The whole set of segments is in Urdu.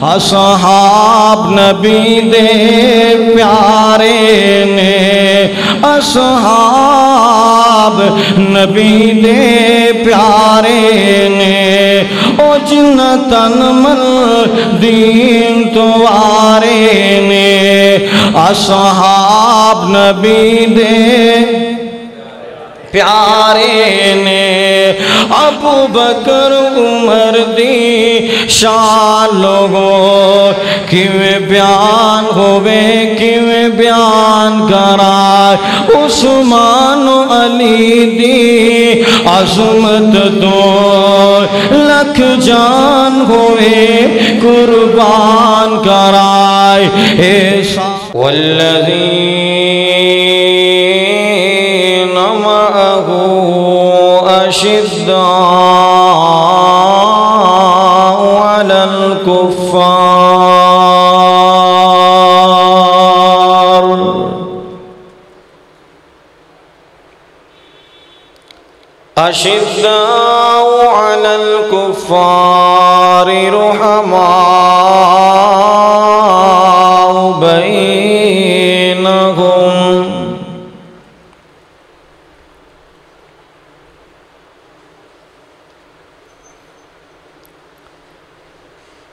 اصحاب نبی دے پیارے نے اصحاب نبی دے پیارے نے او جنتن مل دین توارے نے اصحاب نبی دے پیارے نے ابو بکر عمر دی شان لوگوں کیویں بیان ہوئے کیویں بیان کرائے عثمان و علی دی عظمت دو لکھ جان ہوئے قربان کرائے والذین معه أشداء على الكفار أشداء على الكفار رحماء بينهم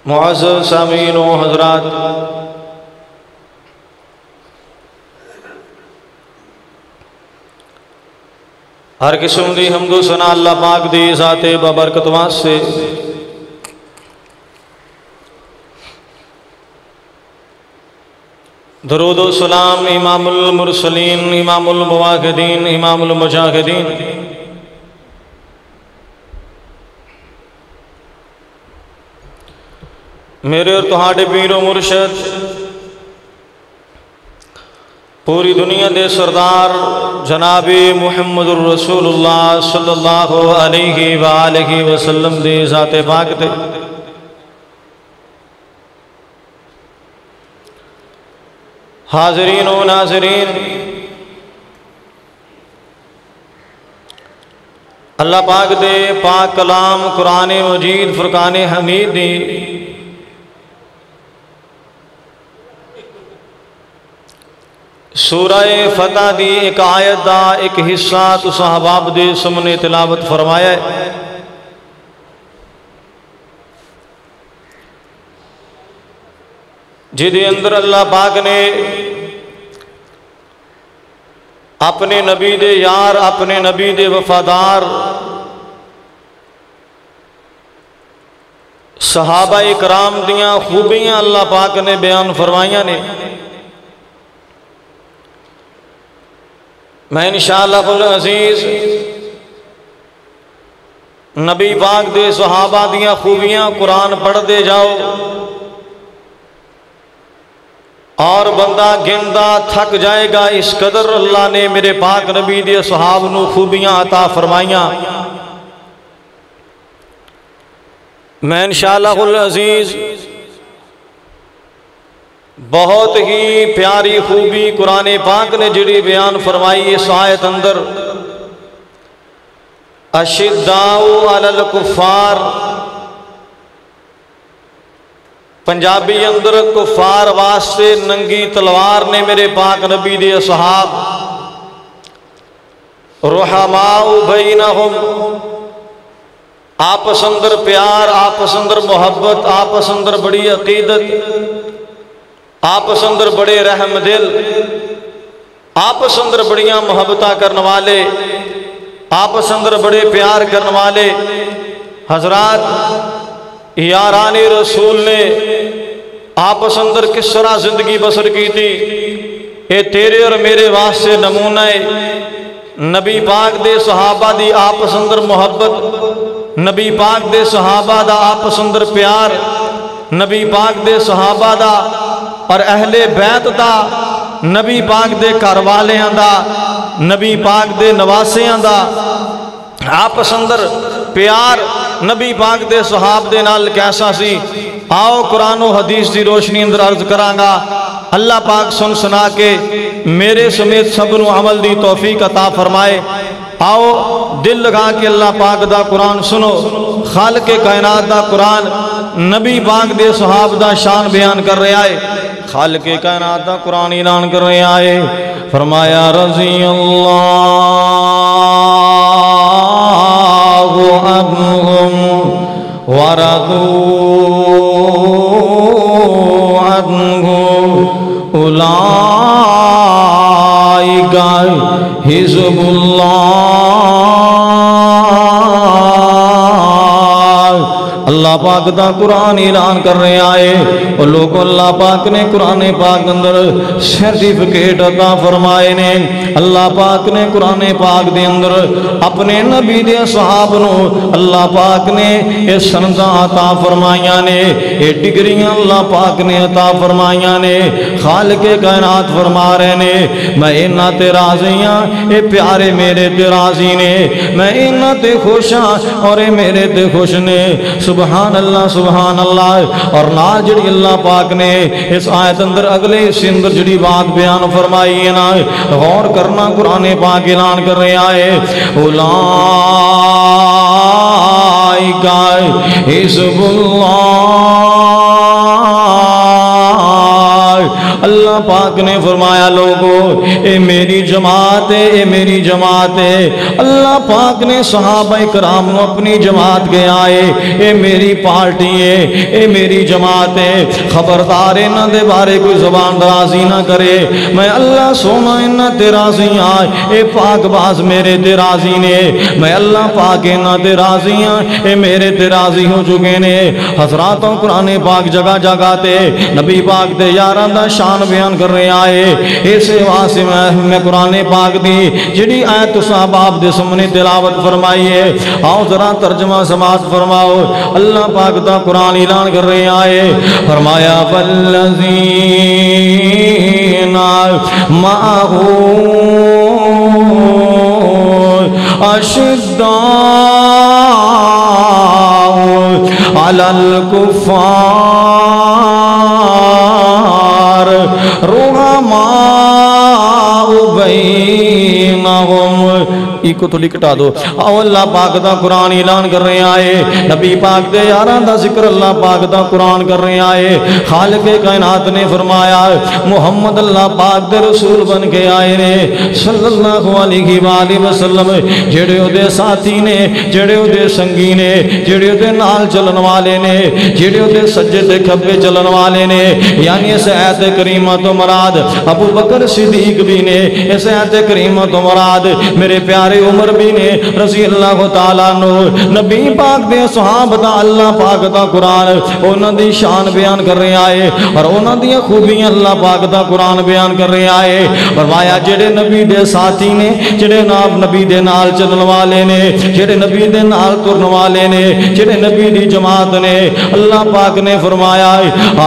معزز سامعین و حضرات، ہر قسم دی حمد و ثنا اللہ پاک دی ذات بابرکت واسطے درود و سلام امام المرسلین امام المواحدین امام المجاہدین میرے اور تہاڈے پیر و مرشد پوری دنیا دے سردار جناب محمد الرسول اللہ صلی اللہ علیہ وآلہ وسلم دے ذات پاک دے حاضرین و ناظرین، اللہ پاک دے پاک کلام قرآن مجید فرقان حمید دی سورہ فتح دی ایک آیت دا ایک حصہ تو صحاباب دے سمنے تلاوت فرمایا ہے۔ جدے اندر اللہ پاک نے اپنے نبی دے یار اپنے نبی دے وفادار صحابہ اکرام دیاں خوبیاں اللہ پاک نے بیان فرمائیاں نے۔ میں انشاءاللہ العزیز نبی پاک دے صحابہ دیاں خوبیاں قرآن پڑھ دے جاؤ اور بندہ گندہ تھک جائے گا، اس قدر اللہ نے میرے پاک نبی دے صحاب نو خوبیاں عطا فرمائیاں۔ میں انشاءاللہ العزیز بہت ہی پیاری خوبی قرآن پاک نے جڑی بیان فرمائی اس آیت اندر، اشداء علی الکفار، پنجابی اندر کفار واسطے ننگی تلوار نے میرے پاک نبی دے صحاب، رحماء بینہم، آپس اندر پیار، آپس اندر محبت، آپس اندر بڑی عقیدت، آپس اندر بڑے رحم دل، آپس اندر بڑیاں محبتہ کرنے والے، آپس اندر بڑے پیار کرنے والے حضرات یاران رسول نے آپس اندر کس طرح زندگی بسر کی تھی، اے تیرے اور میرے واسطے نمونہ ہے۔ نبی پاک دے صحابہ دی آپس اندر محبت، نبی پاک دے صحابہ دا آپس اندر پیار، نبی پاک دے صحابہ دا اور اہل بیت دا، نبی پاک دے کاروالیاں دا، نبی پاک دے نواسیاں دا آپس اندر پیار نبی پاک دے صحاب دے نال کیسا سی۔ آؤ قرآن و حدیث دی روشنی اندر عرض کرانگا، اللہ پاک سن سنا کے میرے سمیت سب نو عمل دی توفیق عطا فرمائے۔ آؤ دل لگا کے اللہ پاک دا قرآن سنو. خالق کائنات دا قرآن نبی پاک دے صحاب دا شان بیان کر رہے آئے. خالق کائنات دا قرآن اعلان کر رہے آئے. فرمایا رضی اللہ عنہم ورضوا عنہ اولئک حزب اللہ. اللہ پاک دا قرآن اعلان کر رہے آئے اور لوگوں اللہ پاک نے قرآن پاک اندر سرٹیفکیٹ عطا فرمائے نے. اللہ پاک نے قرآن پاک دے اندر اپنے نبی دے صحاب نو اللہ پاک نے یہ سنداں عطا فرمائیاں نے, یہ ڈگریاں اللہ پاک نے عطا فرمائیاں نے. خالق کائنات فرما رہے نے میں انہاں تے راضی ہاں, اے پیارے میرے تے راضی نے, میں انہاں تے خوش ہاں اور اے میرے تے خوش نے. سبحان اللہ سبحان اللہ. اور نال جڑی اللہ پاک نے اس آیت اندر اگلے اس اندر جڑی بات بیان فرمائی ہے نا, غور کرنا. قرآن پاک اعلان کر رہے آئے اولئک حزب اللہ. اللہ پاک نے فرمایا لوگو اے میری جماعت ہے, اے میری جماعت ہے. اللہ پاک نے صحابہ کرام نو اپنی جماعت کے آئے, اے میری پارٹی ہے, اے میری جماعت ہے. خبردار انہاں دے بارے کوئی زبان درازی نہ کرے. میں اللہ سونا انہاں تے راضی ہاں, اے پاک باز میرے تے راضی نے. میں اللہ پاک انہاں تے راضی ہاں, اے میرے تے راضی ہو چکے نے. حضراتوں قرآن پاک جگہ جگہ تے نبی پاک دے یاراں دا شان بیان کر رہے آئے. اسے واسطے میں قرآن پاک دی جڑی آیت صاحب آپ دے سامنے تلاوت فرمائیے, آؤ ذرا ترجمہ سماعت فرماؤ. اللہ پاک دا قرآن اعلان کر رہے آئے. فرمایا والذین معہ اشداء علی الکفار رحماء بینہم. ایک تو لکھٹا دو. آؤ اللہ پاک دا قرآن اعلان کر رہے آئے. نبی پاک دے یاراں دا ذکر اللہ پاک دا قرآن کر رہے آئے. خالق کائنات نے فرمایا محمد اللہ پاک دے رسول بن کے آئے نے صلی اللہ علیہ وآلہ وسلم. جڑے او دے ساتھی نے, جڑے او دے سنگی نے, جڑے او دے نال چلن والے نے, جڑے او دے سجے تے کھبے چلن والے نے, یعنی اس آیت کریمہ تو مراد ابو بکر صدیق بھی نے. اس آیت کریمہ تو مراد میرے پیارے عمر بھی نے رضی اللہ تعالیٰ عنہ. نبی پاک دے صحابہ دا اللہ پاک دا قرآن انہاں دی شان بیان کر رہے آئے اور انہاں دی خوبیاں اللہ پاک دا قرآن بیان کر رہے آئے. فرمایا جڑے نبی دے ساتھی نے, جڑے نبی دے نال چلن والے نے, جڑے نبی دے نال ترن والے نے, جڑے نبی دی جماعت نے, اللہ پاک نے فرمایا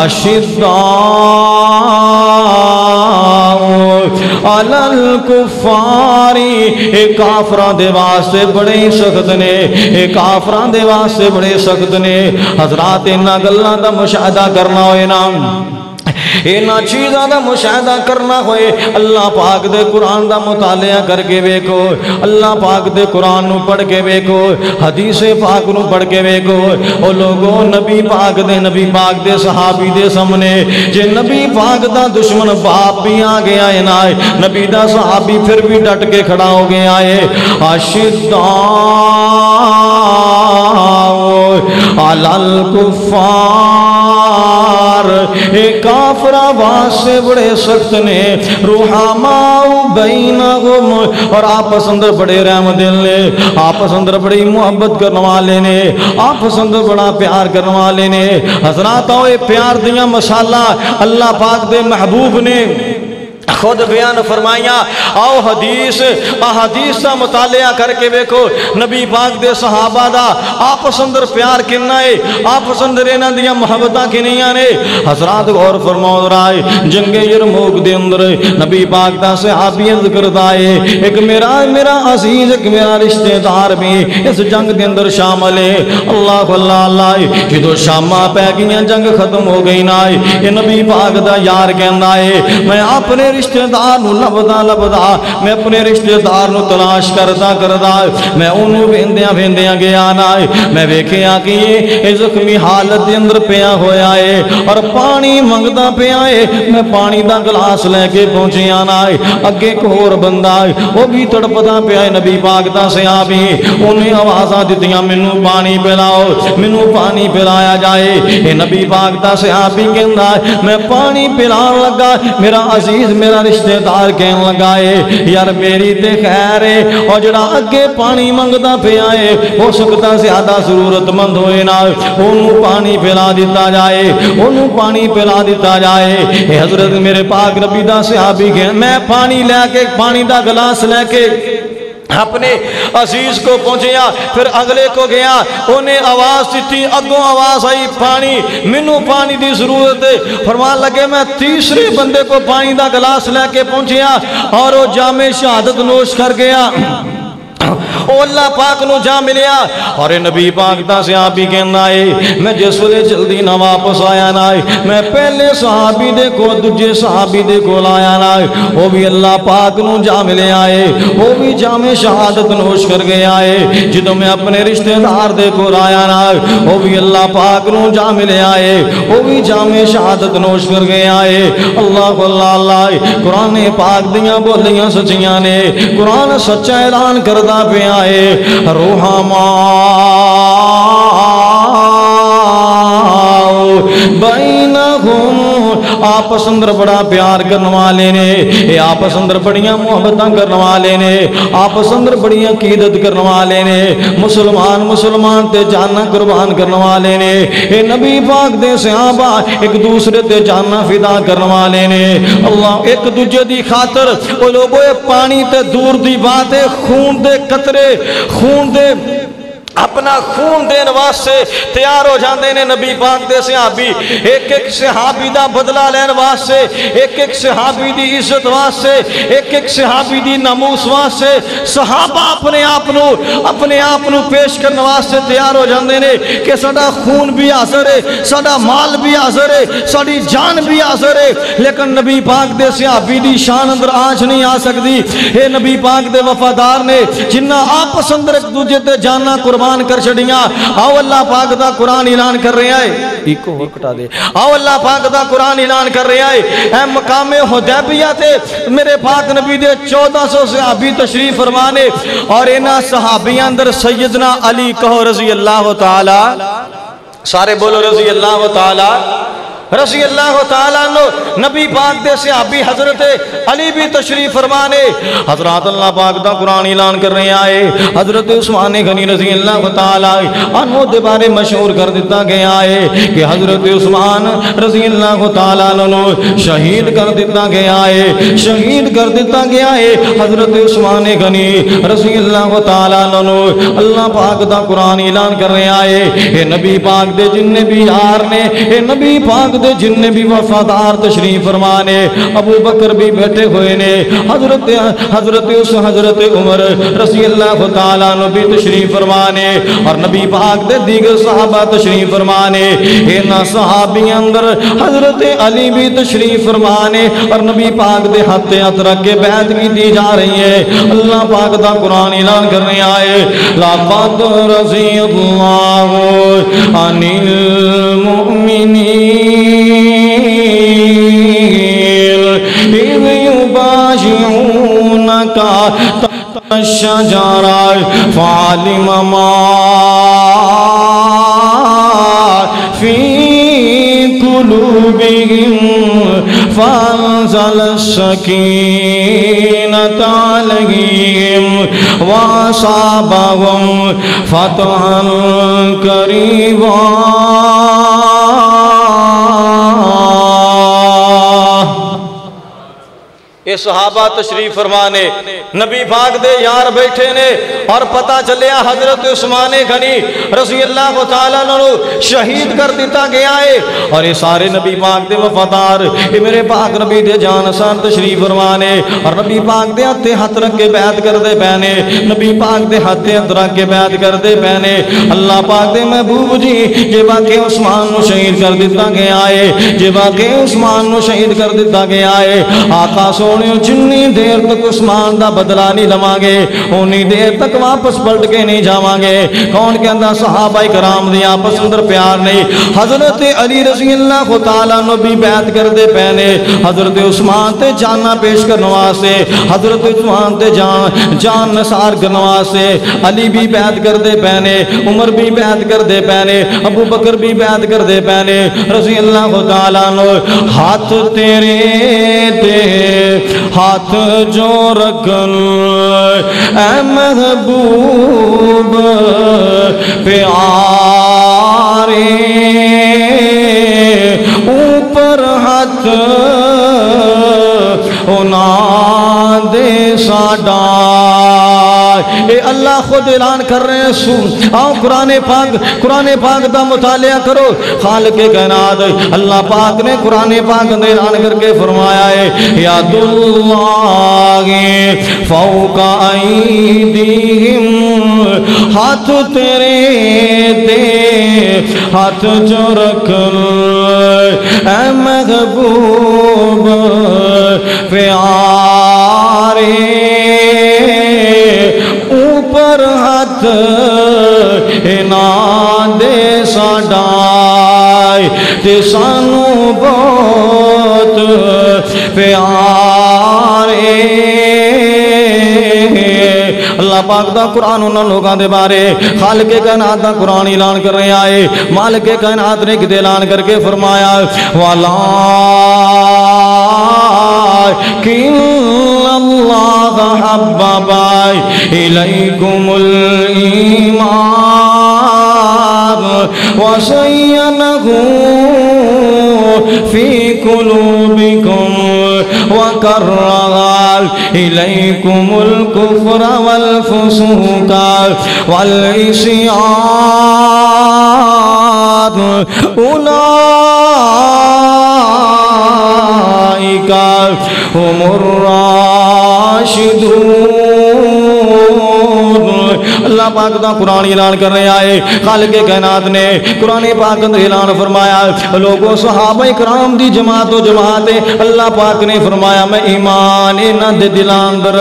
اشداء علی الکفار. ایک کافران دے واسطے بڑے سخت نے, ایک کافران دے واسطے بڑے سخت نے. حضرات انہاں گلاں دا مشاہدہ کرنا ہوئے نا, اینا چیزاں دا مشاہدہ کرنا ہوئے, اللہ پاک دے قرآن دا مطالعہ کر کے بیکو, اللہ پاک دے قرآن نو پڑھ کے بیکو, حدیث پاک نو پڑھ کے بیکو. او لوگوں نبی پاک دے صحابی دے سامنے جے نبی پاک دا دشمن باپ بھی آ گیا ہے نا, نبی دا صحابی پھر بھی ڈٹ کے کھڑا ہو گیا ہے. اشداء علی الکفار, ایک کافرہ واسے بڑے سخت نے, رحماء بینہم, اور آپس اندر بڑے رحم دل نے, آپس اندر بڑی محبت کرنے والے نے, آپس اندر بڑا پیار کرنے والے نے. حضرات آؤ اے پیار دیاں مسالہ اللہ پاک دے محبوب نے خود بیان فرمائیاں. آؤ احادیث دا مطالعہ کر کے بیکو نبی پاک دے صحابہ دا آپس اندر پیار کننا ہے, آپس اندر انہاں دیاں محبتاں کنیاں نے. حضرات غور فرماؤ رائے جنگ یرموک دے اندر نبی پاک دا صحابی ذکر دائے, ایک میرا عزیز, ایک میرا رشتہ دار بھی اس جنگ دے اندر شامل ہے. اللہ اللہ اللہ, جدو شامہ پہ گیاں جنگ ختم ہو گئی نا, یہ نبی پاک دا یار کہندا ہے میں اپنے رشتہ رشتہ دار نو لبدا لبدا میں اپنے رشتہ دار نو تلاش کردا کردا میں انہوں ویندیاں ویندیاں گیا نا میں ویکھیا کہ یہ زخمی حالت دے اندر پیا ہویا ہے اور پانی منگدا پیا ہے میں پانی دا گلاس لے کے پہنچیا نا اگے ایک اور بندہ وہ بھی تڑپدا پیا ہے نبی پاک دا صحابی انہیں آوازاں دتیاں مینوں پانی پلاؤ مینوں پانی پلایا جائے اے نبی پاک دا صحابی کہندا میں پانی پلان لگا میرا عزیز میرا رشتہ دار کہن لگا ہے یار میری تے خیر ہے اور جڑا اگے پانی منگدا پیا ہے ہو سکتا زیادہ ضرورت مند ہوئے نا انہوں پانی پلا دیتا جائے انہوں پانی پلا دیتا جائے اے حضرت میرے پاک نبی دا صحابی کہن میں پانی لے کے پانی دا گلاس لے کے اپنے عزیز کو پہنچیا پھر اگلے کو گیا انہیں آواز دیتی اگوں آواز آئی پانی منو پانی دی ضرورت ہے فرمان لگے میں تیسرے بندے کو پانی دا گلاس لے کے پہنچیا اور وہ جام شہادت نوش کر گیا او اللہ پاک نو جا ملیا اور نبی پاک دا صحابی کہنا ہے میں جس ویلے جلدی نہ واپس آیا نا میں پہلے صحابی دے کو دوجے صحابی دے کو لایا نا وہ بھی اللہ پاک نو جا ملیا ہے وہ بھی جام شہادت نوش کر گیا ہے جدوں میں اپنے رشتہ دار دے کو لایا نا وہ بھی اللہ پاک نو جا ملیا ہے وہ بھی جام شہادت نوش کر گیا ہے اللہ اللہ اللہ قرآن پاک دیاں بولیاں سچیاں نے قرآن سچا اعلان کردا پہ آئے روحما بینہم آپس اندر بڑا پیار کرنے والے نے آپس اندر بڑیاں محبتاں کرنے والے نے آپس اندر بڑی عقیدت کرنے والے نے مسلمان تے جاننا قربان کرنے والے نے اے نبی پاک دے صحابہ ایک دوسرے تے جاننا فدا کرنے والے نے اللہ ایک دوجے دی خاطر او لوگوں پانی تے دور دی بات ہے خون دے قطرے خون دے اپنا خون دین واسطے تیار ہو جاندے نے نبی پاک دے صحابی ایک ایک صحابی دا بدلہ لین واسطے ایک ایک صحابی دی عزت واسطے ایک ایک صحابی دی ناموس واسطے صحابہ اپنے آپ نو پیش کرنے واسطے تیار ہو جاندے نے کہ ساڈا خون بھی حاضر ہے ساڈا مال بھی حاضر ہے ساڈی جان بھی حاضر ہے لیکن نبی پاک دے صحابی دی شان اندر آنچ نہیں آ سکتی اے نبی پاک دے وفادار نے جنہ آپس اندر ایک دوجے تے جاننا قربان کر چھڑیاں آؤ اللہ پاک دا قرآن اعلان کر رہے آئے ایک کو کٹا دے آؤ اللہ پاک دا قرآن اعلان کر رہے آئے اے مقام حدیبیہ تے میرے پاک نبی دے 1400 صحابی تشریف فرمانے اور اینا صحابیاں اندر سیدنا علی کہو رضی اللہ تعالی سارے بولو رضی اللہ تعالی رضی اللہ تعالیٰ عنہ نبی پاک دے صحابی حضرت علی بھی تشریف فرمانے حضرات اللہ پاک دا قرآن اعلان کر رہے آئے حضرت عثمان غنی رضی اللہ تعالیٰ عنہ دے بارے مشہور کر دیتا گیا ہے کہ حضرت عثمان رضی اللہ تعالیٰ عنہ شہید کر دیتا گیا ہے شہید کر دیتا گیا ہے حضرت عثمان غنی رضی اللہ تعالیٰ عنہ اللہ پاک دا قرآن اعلان کر رہے آئے اے نبی پاک دے جن بھی یار نے اے نبی پاک جن نے بھی وفادار تشریف فرمانے ابو بکر بھی بیٹھے ہوئے نے حضرت عمر رضی اللہ تعالیٰ عنہ بھی تشریف فرمانے اور نبی پاک دے دیگر صحابہ تشریف فرمانے اینا صحابی اندر حضرت علی بھی تشریف فرمانے اور نبی پاک دے ہاتھ رکھ کے بیعت کی دی جا رہی ہے اللہ پاک دا قرآن اعلان کرنے آئے لَقَدْ رَضِيَ اللَّهُ عَنِ الْمُؤْمِنِينَ إذ يبايعونك تحت الشجرة فعلم ما في قلوبهم فأنزل السكينة عليهم وأصابهم فتحا قريبا یہ صحابہ تشریف فرمانے نبی پاک دے یار بیٹھے نے اور پتہ چلیا حضرت عثمان غنی رضی اللہ تعالیٰ عنہ شہید کر دیتا گیا ہے اور یہ سارے نبی پاک دے وفادار یہ میرے پاک نبی دے جانسان تشریف فرمانے اور نبی پاک دے ہاتھ رکھ کے بیعت کر دے پہنے نبی پاک دے ہاتھ رکھ کے بیعت کر دے پہنے اللہ پاک دے محبوب جی جے واقع عثمان نو شہید کر دیتا گیا ہے جے واقع عثمان نو شہید کر دیتا گیا ہے آقا سونے سونے جنی دیر تک عثمان دا بدلہ نہیں لواں گے اونی دیر تک واپس پلٹ کے نہیں جاواں گے. کون کہندا صحابہ کرام دی آپس اندر پیار نہیں. حضرت علی رضی اللہ تعالیٰ عنہ بھی بیعت کر دے پینے حضرت عثمان تے جاننا پیش کرنے واسطے حضرت عثمان تے جان نثار کرنے واسطے علی بھی بیعت کر دے پینے عمر بھی بیعت کر دے پینے ابو بکر بھی بیعت کر دے پینے رضی اللہ تعالیٰ عنہ. ہاتھ تیرے تے ہاتھ جو رکن اے محبوب پیارے اوپر ہاتھ اونا دے ساڈا. اے اللہ خود اعلان کر رہے ہیں. سن آؤ قرآن پاک دا مطالعہ کرو. خالق کائنات اللہ پاک نے قرآن پاک دا اعلان کر کے فرمایا ہے یاد اللہ فوق ایدیہم ہاتھ تیرے دے ہاتھ جو رکھ اے محبوب پیارے اوپر ہاتھ اینا دے ساڈا تے سانو بہت پیارے. اللہ پاک دا قرآن انہاں لوگاں دے بارے خالق کائنات دا قرآن اعلان کر رہے آئے. مالک کائنات نے کدے اعلان کر کے فرمایا والا کن اللہ حبب الیکم الایمان وزینہ فی قلوبکم وکرہ الیکم الکفر والفسوق والعصیان اولئک هم الراشدون. اللہ پاک دا قرآن اعلان کر رہے آئے. خالق کائنات نے قرآن پاک اندر اعلان فرمایا لوگوں صحابہ کرام دی جماعت و جماعت اللہ پاک نے فرمایا میں ایمان انہاں دے دلاں اندر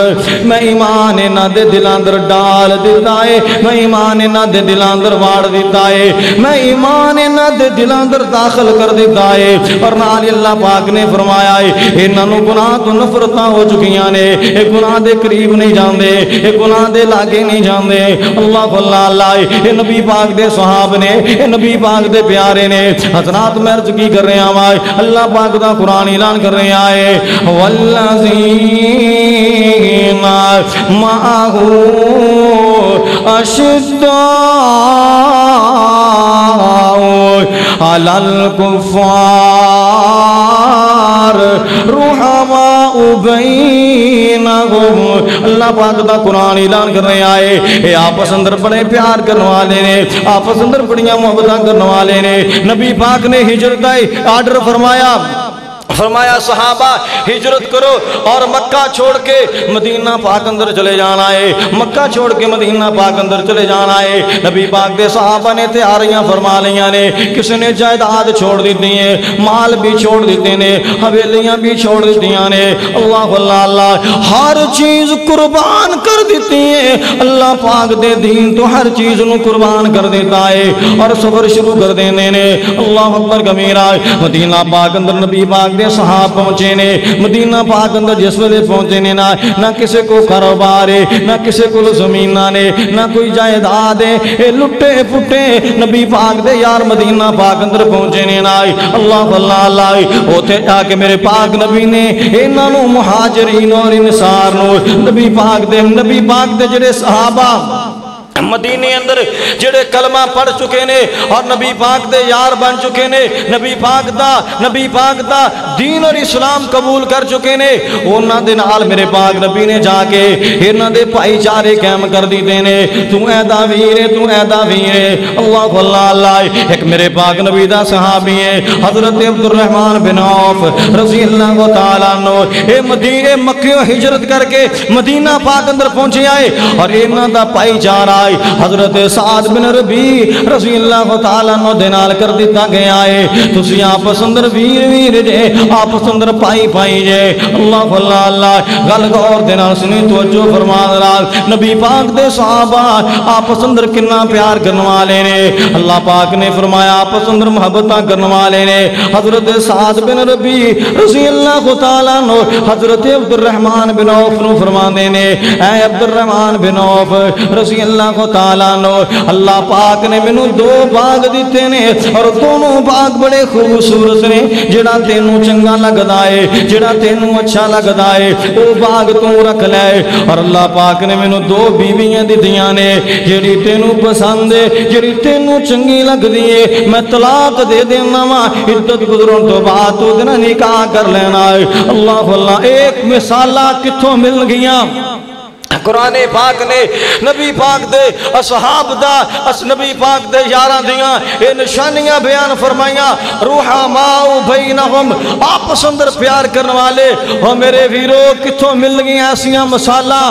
میں ایمان انہاں دے دلاں اندر ڈال دیتا ہے میں ایمان انہاں دے دلاں اندر واڑ دیتا ہے میں ایمان انہاں دے دلاں اندر داخل کر دیتا ہے. اور نال اللہ پاک نے فرمایا ہے انہاں نو گناہ تو نفرتاں ہو چکیاں نے اے گناہ دے قریب نہیں جاندے اے گناہ دے لاگے نہیں جاندے. اللہ اللہ اے نبی پاک دے صحاب نے اے نبی پاک دے پیارے نے. حضرات میں عرض کی کر رہے ہیں اللہ پاک دا قرآن اعلان کر رہے آئے والذین معہ اشداء علی الکفار رحماء بینہم. اللہ پاک دا قرآن اعلان کر رہے آئے اے آپس اندر بڑے پیار کرنے والے نے آپس اندر بڑیاں محبتاں کرنے والے نے. نبی پاک نے ہجرت کا آرڈر فرمایا صحابہ ہجرت کرو اور مکہ چھوڑ کے مدینہ پاک اندر چلے جانا ہے مکہ چھوڑ کے مدینہ پاک اندر چلے جانا ہے. نبی پاک دے صحابہ نے تیاریاں فرما لیاں نے. کسی نے جائیداد چھوڑ دیتی ہیں مال بھی چھوڑ دیتے نے حویلیاں بھی چھوڑ دیتی نے. اللہ اللہ ہر چیز قربان کر دیتی ہیں. اللہ پاک دے دین تو ہر چیز نو قربان کر دیتا ہے اور سفر شروع کر دینے نے. اللہ اکبر کبیرہ. مدینہ پاک اندر نبی پاک صحاب پہنچے نے. مدینہ پاک اندر جس ویلے پہنچے نے نہ کسی کو کاروبار ہے نہ کسی کو زمین نے نہ کوئی جائیداد ہے. اے لٹے پھٹے نبی پاک دے یار مدینہ پاک اندر پہنچے نے نا. اللہ اللہ اللہ اوتھے آ کے میرے پاک نبی نے انہاں نو مہاجرین اور انصار نو نبی پاک دے جڑے صحابہ مدینے اندر جڑے کلمہ پڑھ چکے نے اور نبی پاک دے یار بن چکے نے نبی پاک دا دین اور اسلام قبول کر چکے نے. انہاں دے نال میرے پاک نبی نے جا کے انہاں دے بھائی چارے قائم کر دیتے نے. تو ایدا ویر اللہ اللہ اللہ. ایک میرے پاک نبی دا صحابی ہے حضرت عبد الرحمن بن عوف رضی اللہ تعالیٰ عنہ. اے مدینے مکہ ہجرت کر کے مدینہ پاک اندر پہنچے آئے اور انہاں دا بھائی چارہ ہے حضرت سعد بن ربیع رضی اللہ تعالیٰ عنہ دے نال کر دیتا گیا ہے تسی آپس اندر ویر ویر جے آپس اندر پائی پائی جے اللہ اللہ اللہ گل غور دے نال سنی توجہ فرما راز نبی پاک دے صحابہ آپس اندر کنا پیار کرنے والے نے اللہ پاک نے فرمایا آپس اندر محبتاں کرنے والے نے حضرت سعد بن ربیع رضی اللہ تعالیٰ عنہ حضرت عبد الرحمن بن عوف نو فرمانے نے اے عبد الرحمن بن عوف رضی اللہ تعالیٰ عنہ اللہ پاک نے مینوں دو باغ دیتے نے اور دونوں باغ بڑے خوبصورت نے جڑا تینوں چنگا لگدا ہے جڑا تینوں اچھا لگدا ہے او باغ تو رکھ لے اور اللہ پاک نے مینوں دو بیویاں دتیاں نے جڑی تینوں پسند ہے جڑی تینوں چنگی لگدی ہے میں طلاق دے دینا وا عدت گزرن تو بعد تو دن نکاح کر لینا ہے اللہ اللہ ایک مثالہ کتھوں مل گیاں قرآن پاک نے نبی پاک دے اصحاب دا نبی پاک دے یاراں دیاں اے نشانیاں بیان فرمائیاں رحماء بینہم آپس اندر پیار کرنے والے اور میرے ویرو کتھوں مل گیاں ایسیاں مثالہ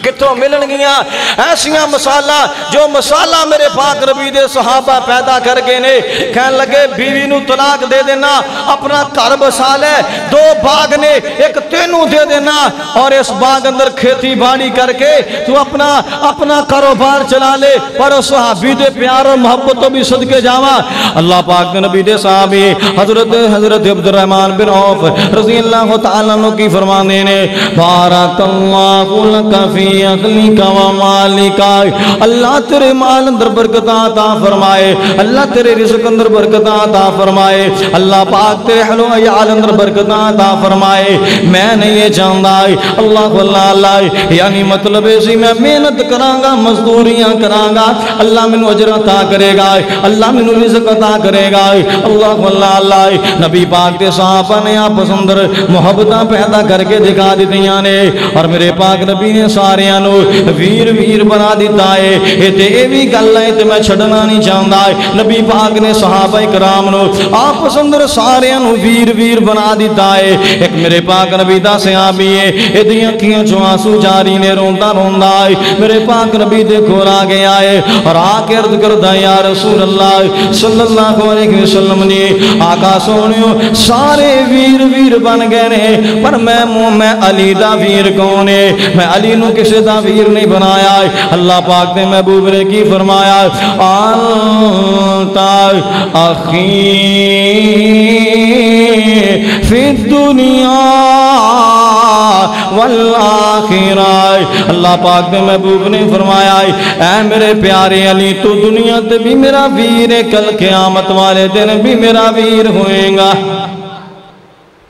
کتوں ملن گیاں ایسیاں مسالہ جو مسالہ میرے پاک نبی دے صحابہ پیدا کر کے نے کہنے لگے بیوی نو طلاق دے دینا اپنا گھر بسا لے دو باغ نے ایک تینوں دے دینا اور اس باغ اندر کھیتی باڑی کر کے تو اپنا کاروبار چلا لے پر صحابی دے پیار اور محبت تو بھی صدقے جاواں اللہ پاک نبی دے صحابی حضرت عبد الرحمن بن عوف رضی اللہ تعالیٰ عنہ کی فرمانے نے بارک اللہ لک فی اغلیکا و مالکا اللہ تیرے مال اندر برکت عطا فرمائے اللہ تیرے رزق اندر برکت عطا فرمائے اللہ پاک تیرے حلو عیال اندر برکت عطا فرمائے میں نہیں یہ جاندا اللہ اللہ اللہ یعنی مطلب اسی میں محنت کرانگا مزدوریاں کرانگا اللہ منو اجر عطا کرے گا اللہ منو رزق عطا کرے گا اللہ اللہ اللہ نبی پاک کے صحابہ نے آپس اندر محبتاں پیدا کر کے دکھا دیتیاں نے اور میرے پاک نبی نے سارے ویر ویر بنا دیتا ہے یہ بھی گل ہے تے میں چھڑنا نہیں چاہتا ہے نبی پاک نے صحابہ کرام نو آپس اندر سارے ویر ویر بنا دیتا ہے ایک میرے پاک نبی دا صحابی ہے یہ دی اکھیاں چوں آنسو جاری نے روندا روندا ہے میرے پاک نبی دے کول آ گیا ہے اور آ کے عرض کردا یا رسول اللہ صلی اللہ علیہ وسلم نے آقا سونیو سارے ویر ویر بن گئے نے پر میں علی دا ویر کون ہے میں علی نو کسے دا ویر نہیں بنایا ہے اللہ پاک نے محبوب نے کی فرمایا آنتا اخی فی الدنیا والآخرہ اللہ پاک نے محبوب نے فرمایا اے میرے پیارے علی تو دنیا تے بھی میرا ویر ہے کل قیامت والے دن بھی میرا ویر ہوئے گا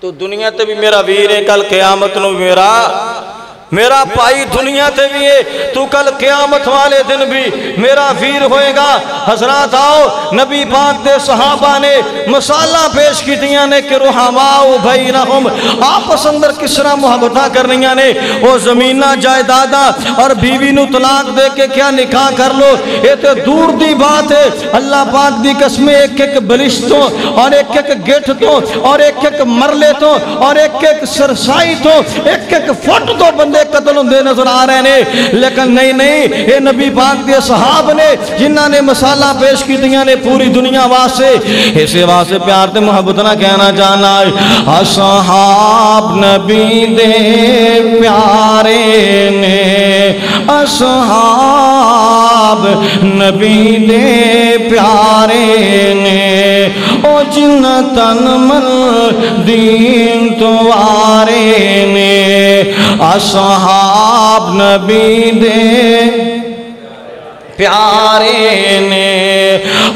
تو دنیا تے بھی میرا ویر ہے کل قیامت نو میرا پائی دنیا تے بھی ہے تو کل قیامت والے دن بھی میرا ویر ہوئے گا حضرات آؤ نبی پاک دے صحابہ نے مسالہ پیش کی دیا نے کہ رحماء بینہم آپس اندر کس طرح محبتہ کرنیاں نے وہ زمینہ جائیدادہ اور بیوی نو طلاق دے کے کیا نکاح کر لو یہ تے دور دی بات ہے اللہ پاک دی قسمیں ایک ایک بلشتوں اور ایک ایک گیٹ تو اور ایک ایک مرلے تو اور ایک ایک سرسائی تو ایک ایک فٹ تو بندے قتل ہوندے نظر آ رہے ہیں لیکن نہیں یہ نبی پاک دے صحاب نے جنہاں نے مسالہ پیش کی دیا نے پوری دنیا واسے اسے واسے پیار تے محبت نہ کہنا جانا ہے اصحاب نبی دے پیارے نے اصحاب نبی دے پیارے نے او جنتن من دین توارے نے اصحاب نبی دے پیارے نے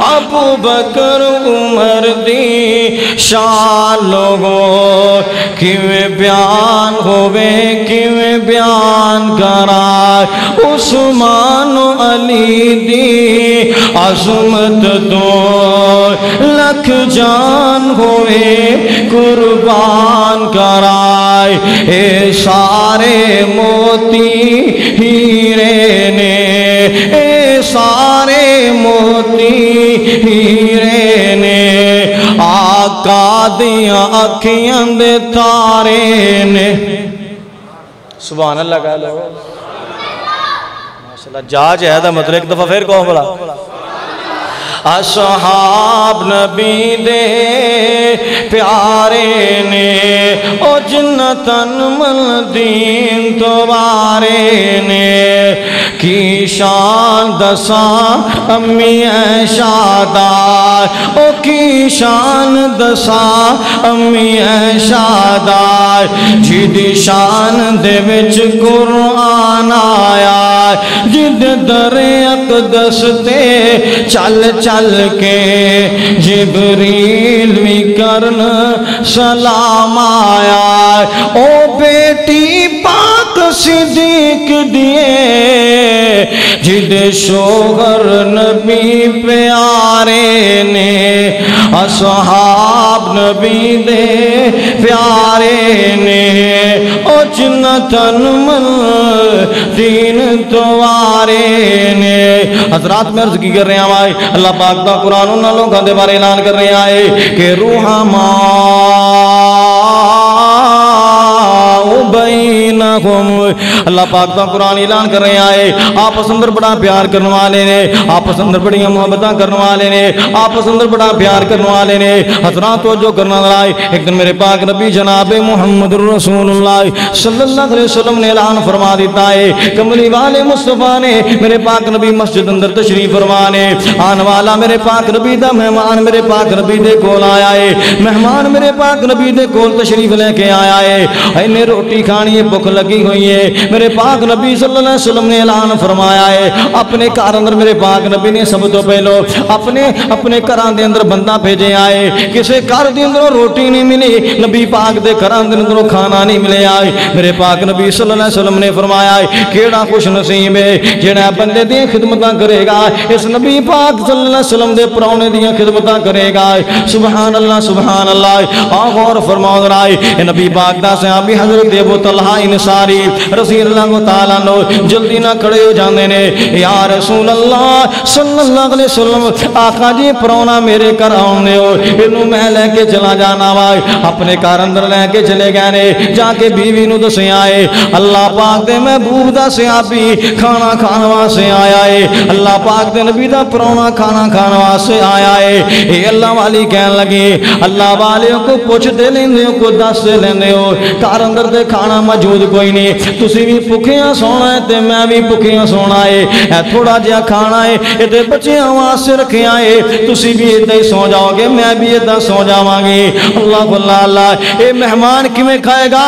ابو بکر عمر دی شان لوگوں کیویں بیان ہوئے کیویں بیان کرائے عثمان و علی دی عظمت تو لکھ جان ہوئے قربان کرائے اے سارے موتی ہیرے نے اے سارے موتی ہیرے نے آقا دیاں اکھیاں دے تارے نے سبحان اللہ کہہ لو جاج ہے دا مطلب ایک دفعہ پھر کہو بلا اصحاب نبی دے پیارے نے او جنتن ملدین دوارے نے کی شان دساں امی شادار او کی شان دساں امی شادار جدی شان دے وچ قرآن آیا جد در اقدس تے چل چل کے جبریل بھی کرن سلام آیا او بیٹی پاک صدیق دیے جد شوہر نبی پیارے نے اصحاب نبی دے پیارے نے او جنتن ملدین دوارے نے حضرات میں عرض کی کر رہے ہیں آئے اللہ پاک دا قرآن انہوں لوگوں دے بارے اعلان کر رہے آئے کہ روحما بینہم اللہ پاک دا قرآن اعلان کر رہے آئے آپس اندر بڑا پیار کرنے والے نے آپس اندر بڑی محبتاں کرنے والے نے آپس اندر بڑا پیار کرنے والے نے حضرات تو جو کرنا لائے ایک دن میرے پاک نبی جناب محمد رسول اللہ صلی اللہ علیہ وسلم نے اعلان فرما دیتا ہے کملی والے مصطفیٰ نے میرے پاک نبی مسجد اندر تشریف فرمانے آن والا میرے پاک نبی دا مہمان میرے پاک نبی دے کول آیا ہے مہمان میرے پاک نبی دے کول تشریف لے کے آیا ہے انہیں روٹی کھانی ہے بھوک لگی ہوئی ہے میرے پاک نبی صلی اللہ علیہ وسلم نے اعلان فرمایا ہے اپنے گھر اندر میرے پاک نبی نے سب تو پہلو اپنے گھراں دے اندر بندہ بھیجے آئے کسے گھر دے اندر روٹی نہیں ملی نبی پاک دے گھراں دے اندر کھانا نہیں ملے آئے میرے پاک نبی صلی اللہ علیہ وسلم نے فرمایا ہے کیڑا خوش نصیب ہے جڑا بندے دی خدمتاں کرے گا اس نبی پاک صلی اللہ علیہ وسلم دے پرانے دی خدمتاں کرے گا سبحان اللہ غور فرماؤ رائے نبی پاک دا صحابی حضرت ابو طلحہ انصاری رضی اللہ تعالیٰ عنہ جلدی نہ کھڑے ہو جاندے نے یا رسول اللہ صلی اللہ علیہ وسلم آقا جی پرونا میرے گھر آنے ہو انہوں میں لے کے چلا جانا وائے اپنے گھر اندر لے کے چلے گئے نے جا کے بیوی نو دسے آئے اللہ پاک دے محبوب دا صحابی کھانا کھانا واسے آیا ہے اللہ پاک دے نبی دا پرونا کھانا کھانا واسے آیا ہے اے اللہ والی کہن لگے اللہ والیوں کو پوچھ دے لیندے ہو کو دس دے لیندے ہو گھر اندر دے کھانا موجود کوئی نہیں تسی بھی بھکھیاں سونا ہے تے میں بھی بھکھیاں سونا ہے اے تھوڑا جہا کھانا ہے اے تے بچیاں واسطے رکھے آئے تسی بھی ادھا ہی سو جاؤ گے میں بھی ادھا سو جاواں گی اللہ اے مہمان کیویں کھائے گا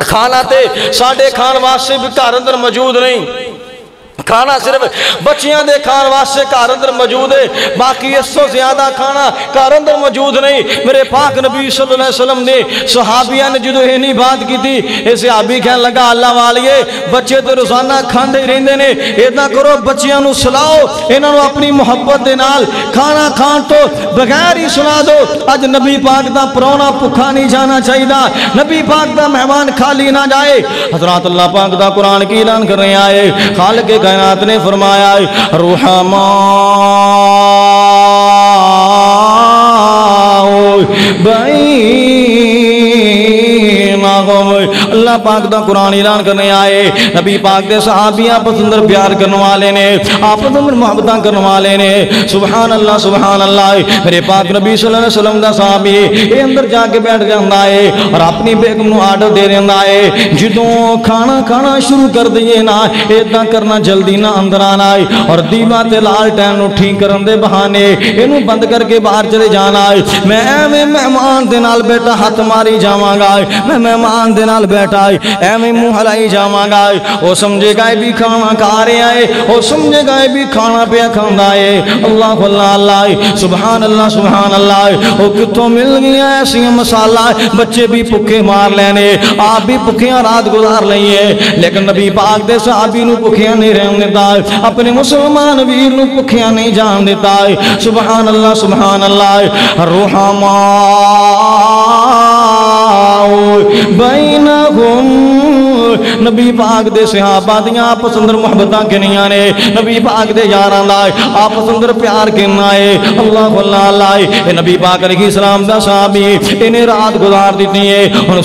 کھانا تے ساڈے کھان واسطے بھی گھر اندر موجود نہیں کھانا صرف بچیاں دے کھان واسطے گھر اندر موجود ہے باقی اس تو زیادہ کھانا گھر اندر موجود نہیں میرے پاک نبی صلی اللہ علیہ وسلم نے صحابیہ نے جدو یہ نہیں بات کی تھی یہ صحابی کہنے لگا اللہ والیے بچے تو روزانہ کھاندے ہی رہندے نے اتنا کرو بچیاں نو سلاؤ انہاں نو اپنی محبت دے نال کھانا کھان تو بغیر ہی سلا دو اج نبی پاک دا پرونا بھکھا نہیں جانا چاہیے نبی پاک دا مہمان خالی نہ جائے حضرات اللہ پاک دا قرآن کی اعلان کر رہے آئے خالق کائنات نے فرمایا ہے رحماء اللہ پاک دا قرآن اعلان کرنے آئے نبی پاک دے صحابی آپس اندر پیار کرنے والے نے آپس اندر محبتاں کرنے والے نے سبحان اللہ میرے پاک نبی صلی اللہ علیہ وسلم دا صحابی اے اندر جا کے بیٹھ جاندا ہے اور اپنی بیگم نو آرڈر دے رہندا ہے جدوں کھانا شروع کر دئیے نا اتنا کرنا جلدی نہ اندر آنا ہے اور دیوا تے لال ٹین نو ٹھیک کرن دے بہانے اینو بند کر کے باہر چلے جانا ہے میں ایویں مہمان دے نال بیٹا ہاتھ ماری جاواں گا میں مہمان دے نال بیٹھا ہے ایویں منہ ہلائی جاواں گا او سمجھے گا بھی کھانا کھا رہے آئے او سمجھے گا بھی کھانا پیا کھاندا ہے اللہ سبحان اللہ او کتوں مل گیا ایسی مسالہ بچے بھی بھکے مار لینے آپ بھی بھکیاں رات گزار لئیے لیکن نبی پاک دے صحابی نو بھکیاں نہیں رہن دیتا اپنے مسلمان ویر نو بھکیاں نہیں جان دیتا سبحان اللہ رحماء بینہم نبی پاک دے صحابہ دیاں آپس اندر محبتاں کنیاں نے نبی پاک دے یاراں دا آپس اندر پیار کنا ہے اللہ اللہ اے نبی پاک علیہ السلام دا صحابی انہیں رات گزار دیتی ہے اور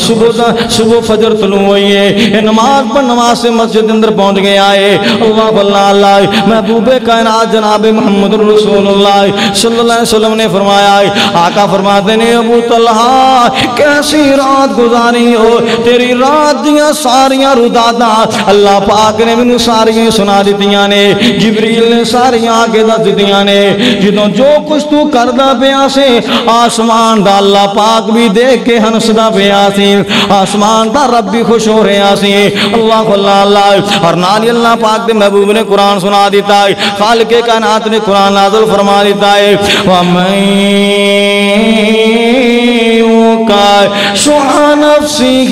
صبح فجر طلوع ہوئی ہے نماز پر نماز سے مسجد اندر پہنچ گیا ہے اللہ اللہ محبوب کائنات جناب محمد رسول اللہ صلی اللہ علیہ وسلم نے فرمایا ہے آقا فرماتے ہیں ابو طلحہ کیسی رات گزاری ہو تیری رات دیاں ساریاں رودادا اللہ پاک نے منو ساریاں سنا دیتیاں نے جبریل نے ساریاں آگے دس دیتیاں نے جدوں جو کچھ تو کردہ پیا سے آسمان دا اللہ پاک بھی دیکھ کے ہنسدہ پیا سے آسمان دا رب بھی خوش ہو رہا سے اللہ اللہ اور نالی اللہ پاک دے محبوب نے قرآن سنا دیتا ہے خالق کائنات نے قرآن نازل فرما دیتا ہے وَمَن شُحَّ نَفْسِهِ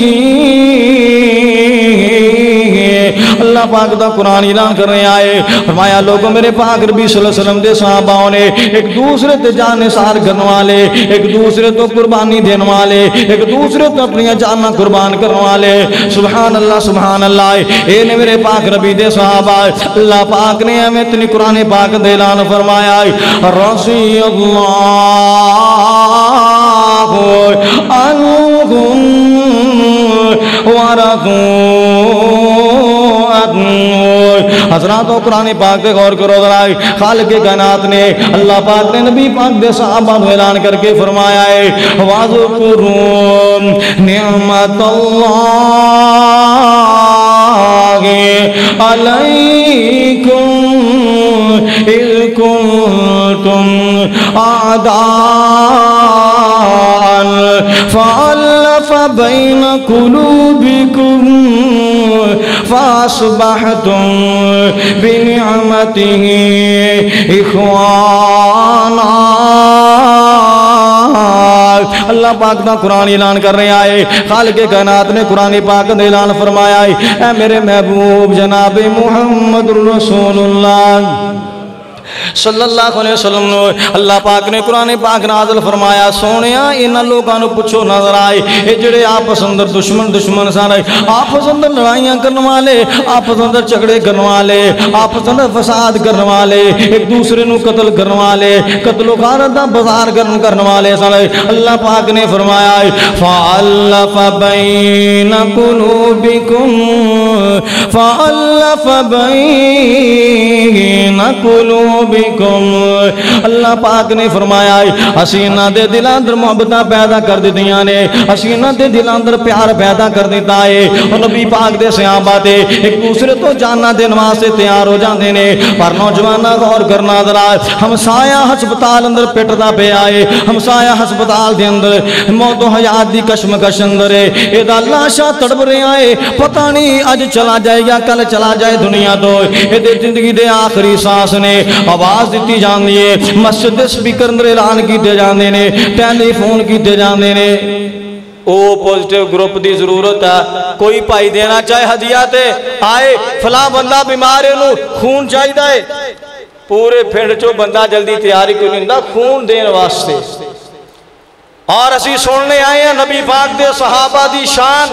اللہ پاک دا قرآن اعلان کر رہے آئے فرمایا لوگوں میرے پاک ربی صلی اللہ علیہ وسلم دے صحاباؤں نے ایک دوسرے تے جان نثار کرنے والے ایک دوسرے تو قربانی دینے والے ایک دوسرے تو اپنی جانہ قربان کرنے والے سبحان اللہ اے نے میرے پاک ربی دے صحابہ اللہ پاک نے ہمیں اتنی قرآن پاک دے اعلان فرمایا رضی اللہ عنہم حضرات و قرآن پاک پہ غور کرو ذرائے خالق کائنات نے اللہ پاک نے نبی پاک دے صحابہ کو اعلان کر کے فرمایا ہے وَاذْكُرُوا نِعْمَةَ اللَّهِ عَلَيْكُمْ إِذْ كُنْتُمْ أَعْدَاءً فَأَلَّفَ بَيْنَ قُلُوبِكُمْ فَأَصْبَحْتُمْ بِنِعْمَتِهِ إِخْوَانًا اللہ پاک دا قرآن اعلان کر رہے آئے خالق کائنات نے قرآن پاک دا اعلان فرمایا ہے اے میرے محبوب جناب محمد رسول اللہ صلی اللہ علیہ وسلم نے اللہ پاک نے قرآن پاک نازل فرمایا سونیا انہاں لوگاں نو پوچھو نظر آئے اے جڑے آپس اندر دشمن سارے آپس اندر لڑائیاں کرنے والے آپس اندر جھگڑے کرنے والے آپس اندر فساد کرنے والے ایک دوسرے نو قتل کرنے والے قتل و غارت دا بازار کرنے والے سارے اللہ پاک نے فرمایا فَأَلَّفَ بَيْنَ قُلُوبِكُمْ فَأَلَّفَ بَيْنَ قُلُوبِكُمْ اللہ پاک نے فرمایا حسینہ دے دل اندر محبتہ پیدا کر دیتیاں نے حسینہ دے دل اندر پیار پیدا کر دیتا ہے اور نبی پاک دے صحابہ دے ایک دوسرے تو جاننا دے نماز سے تیار ہو جاندے نے پر نوجوانہ غور کرنا ذرا ہمسایہ ہسپتال اندر پٹدا پہ آئے ہمسایہ ہسپتال دے اندر موت و حیات دی کشمکش اندر ہے اے دا لاشا تڑپ رہے آئے پتہ نہیں اج چلا جائے یا کل چلا جائے دنیا تو اے دے زندگی دے آخری سانس نے آواز دیتی جاندی ہے مسجد دے سپیکر اندر اعلان کیتے جاندے نے ٹیلی فون کیتے جاندے نے او پوزیٹیو گروپ دی ضرورت ہے کوئی پائی دینا چاہے ہدیاتے آئے فلاں بندہ بیمارے نو خون چاہی دائے پورے پھنڈ چو بندہ جلدی تیاری کوئی نہیں دا خون دین واسطے اور اسی سننے آئے ہیں نبی پاک دے صحابہ دی شان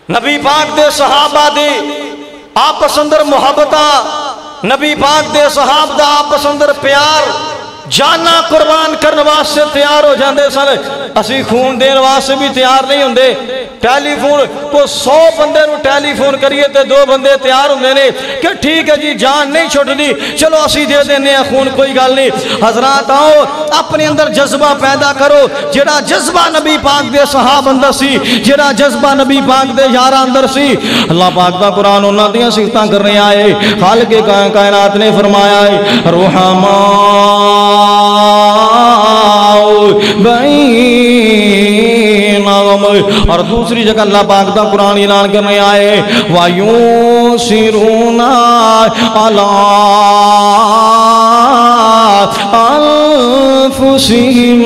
نبی پاک دے صحابہ دی آپس اندر محبتہ نبی پاک دے صحاب دا آپس اندر پیار جانا قربان کرنے واسطے تیار ہو جاندے سن اسی خون دین واسطے بھی تیار نہیں ہوندے ٹیلی فون تو 100 بندے نو ٹیلی فون کریے تے 2 بندے تیار ہوندے نے کہ ٹھیک ہے جی جان نہیں چھوٹ دی چلو اسی دے دینے ہیں خون کوئی گل نہیں حضرات آؤ اپنے اندر جذبہ پیدا کرو جڑا جذبہ نبی پاک دے صحاب اندر سی جڑا جذبہ نبی پاک دے یارہ اندر سی اللہ پاک دا قرآن انہاں دیاں صفتاں کر رہے آئے خالق کائنات نے فرمایا ہے اور دوسری جگہ اللہ پاک دا قرآن اعلان کرنے آئے وَيُوسِرُونَ عَلَىٰ أنفسهم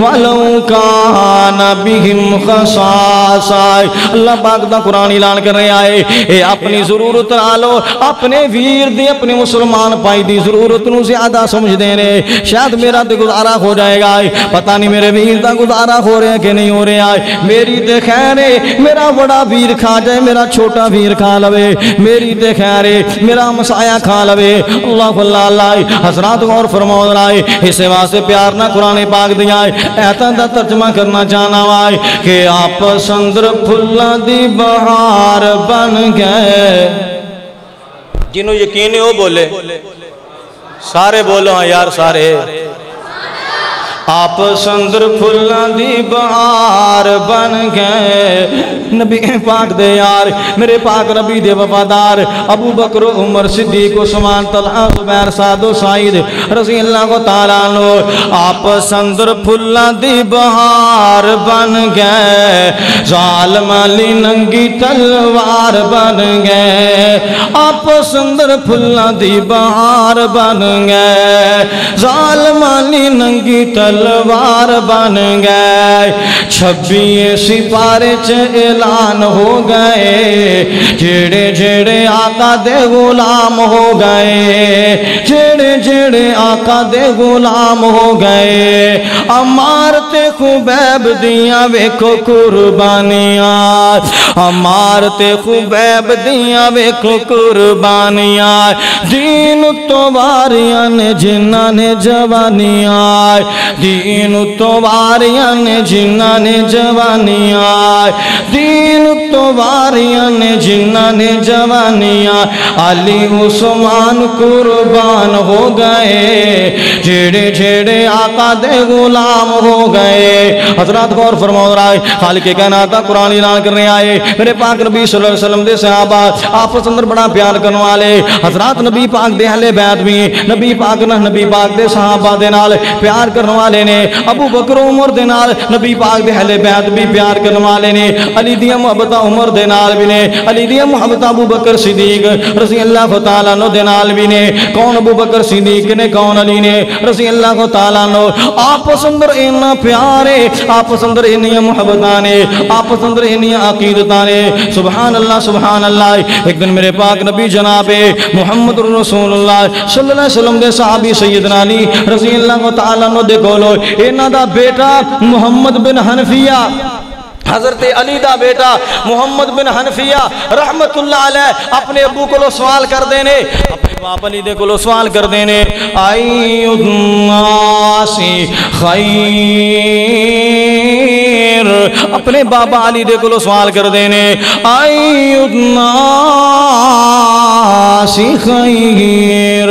ولو كان بهم خصاصة. اللہ پاک دا قرآن اعلان کر رہے آئے اے اپنی ضرورت آلو اپنے ویر دی اپنے مسلمان پائی دی ضرورت نو زیادہ سمجھ دینے. شاید میرا تے گزارا ہو جائے گا, پتہ نہیں میرے ویر دا گزارا ہو رہے ہیں کہ نہیں ہو رہے آئے. میری تے خیر ہے میرا بڑا ویر کھا جائے میرا چھوٹا ویر کھا لوے, میری تے خیر ہے میرا مسایہ کھا لوے. اللہ اللہ اللہ. حضرات غور فرماؤ رائے اس واسطے پیار نہ قرآن پاک دیا ہے. ایتا دا ترجمہ کرنا چاہنا وائے کہ آپ سندر پھلا دی بہار بن گئے. جنہوں یقین ہے وہ بولے, سارے بولو ہاں یار سارے. آپ سندر پھلاں دی بہار بن گئے. نبی پاک دے یار میرے پاک نبی دے وفادار ابو بکر عمر صدیق عثمان طلحہ زبیر سعد و سعید رضی اللہ تعالیٰ عنہ. آپ سندر پھلاں دی بہار بن گئے, ظالم علی ننگی تلوار بن گئے. آپ سندر پھلاں دی بہار بن گئے, ظالم علی ننگی تلوار بن گئے. 26 سپارے چ اعلان ہو گئے, جڑے جڑے آقا دے غلام ہو گئے, جڑے جڑے آقا دے غلام ہو گئے. عمار تے خبیب دیاں ویکھو قربانیاں, عمار تے خبیب دیاں ویکھو قربانیاں. دین تو واریاں نے جنہاں نے جوانیاں, دین تو واریاں نے جنہاں نے جوانیاں, دین تو واریاں نے جنہاں نے جوانیاں. علی عثمان قربان ہو گئے, جڑے جڑے آقا دے غلام ہو گئے. حضرات غور فرماؤ رائے خالق کائنات دا قرآن اعلان کرنے آئے میرے پاک نبی صلی اللہ علیہ وسلم دے صحابہ آپس اندر بڑا پیار کرنے والے. حضرات نبی پاک دے اہل بیت بھی نبی پاک نہ نبی پاک دے صحابہ دے نال پیار کرنے والے نے. ابو بکر عمر دے نال نبی پاک دے اہل بیت بھی پیار کرنے والے نے. علی دیاں محبت عمر دے نال بھی نے, علی دیاں محبت ابو بکر صدیق رضی اللہ تعالیٰ عنہ دے نال بھی نے. کون ابو بکر صدیق نے کون علی نے رضی اللہ تعالیٰ عنہ. آپس اندر اینا پیارے, آپس اندر اینیاں محبتانے, آپس اندر اینیاں عقیدتانے. سبحان اللہ سبحان اللہ. ایک دن میرے پاک نبی جناب محمد رسول اللہ صلی اللہ علیہ وسلم دے صحابی سیدنا علی رضی اللہ تعالیٰ عنہ دے کولو اینا دا بیٹا محمد بن حنفیہ, حضرت علی دا بیٹا محمد بن حنفیہ رحمت اللہ علیہ اپنے ابو کو لو سوال کر دینے, اپنے باپ علی دے کو لو سوال کر دینے. آئی الناسی خیر, اپنے بابا علی دے کو لو سوال کر دینے. آئی الناسی خیر,